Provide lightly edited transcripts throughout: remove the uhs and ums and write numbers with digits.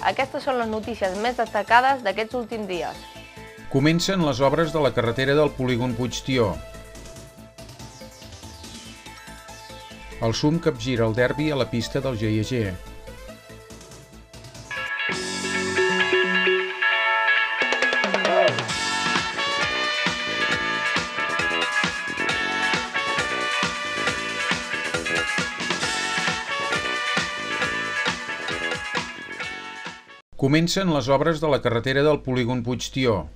Aquestes són les notícies més destacades d'aquests últims dies. Comencen les obres de la carretera del polígon Puigtió. El SUM capgira el derbi a la pista del GIG. Comencen les obres de la carretera del polígon Puigtió.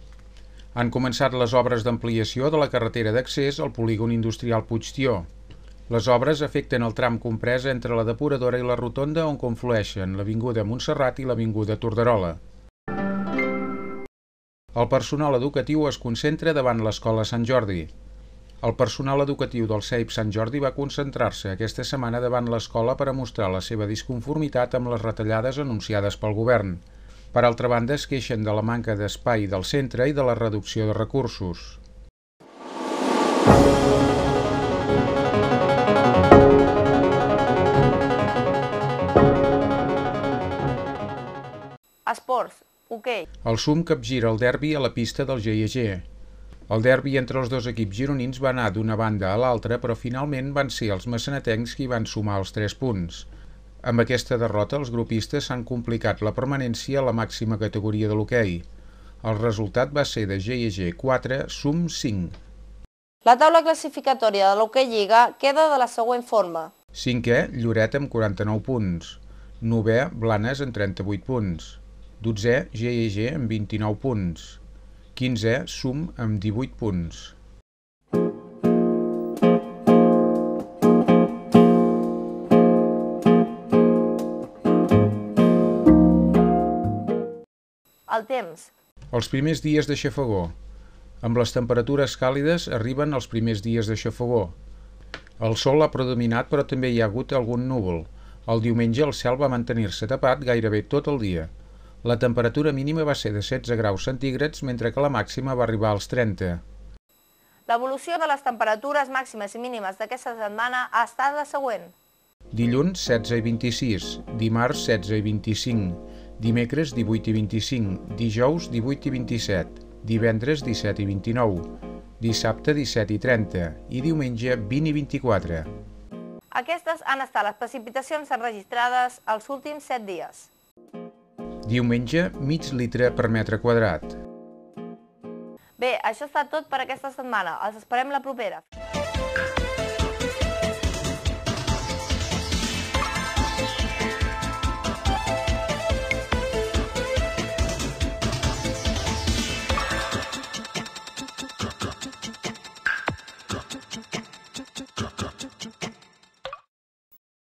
Han començat les obres d'ampliació de la carretera d'accés al polígon industrial Puigtió. Les obres afecten el tram comprès entre la depuradora i la rotonda on conflueixen l'avinguda Montserrat i l'avinguda Torderola. El personal educatiu es concentra davant l'escola Sant Jordi. El personal educatiu del CEIP Sant Jordi va concentrar-se aquesta setmana davant l'escola per a mostrar la seva disconformitat amb les retallades anunciades pel govern. Per altra banda, es queixen de la manca d'espai del centre i de la reducció de recursos. Esports, hoquei. El SUM capgira el derbi a la pista del GIG. El derbi entre els dos equips gironins va anar d'una banda a l'altra, però finalment van ser els massanetencs qui van sumar els 3 punts. Amb aquesta derrota, els grupistes s'han complicat la permanència a la màxima categoria de l'hoquei. El resultat va ser de GIG 4, SUM 5. La taula classificatòria de l'Hoquei Lliga queda de la següent forma. 5è, Lloret amb 49 punts. 9è, Blanes amb 38 punts. 12è, GIG amb 29 punts. 15è, SUM amb 18 punts. El temps. Els primers dies de xafogor. Amb les temperatures càlides arriben els primers dies de xafogor. El sol ha predominat, però també hi ha hagut algun núvol. El diumenge el cel va mantenir-se tapat gairebé tot el dia. La temperatura mínima va ser de 16 graus centígrads, mentre que la màxima va arribar als 30. L'evolució de les temperatures màximes i mínimes d'aquesta setmana ha estat la següent. Dilluns 16 i 26, dimarts 16 i 25, dimecres 18 i 25, dijous 18 i 27, divendres 17 i 29, dissabte 17 i 30 i diumenge 20 i 24. Aquestes han estat les precipitacions enregistrades els últims 7 dies. Diumenge, mig litre per metre quadrat. Bé, això ha estat tot per aquesta setmana. Els esperem la propera.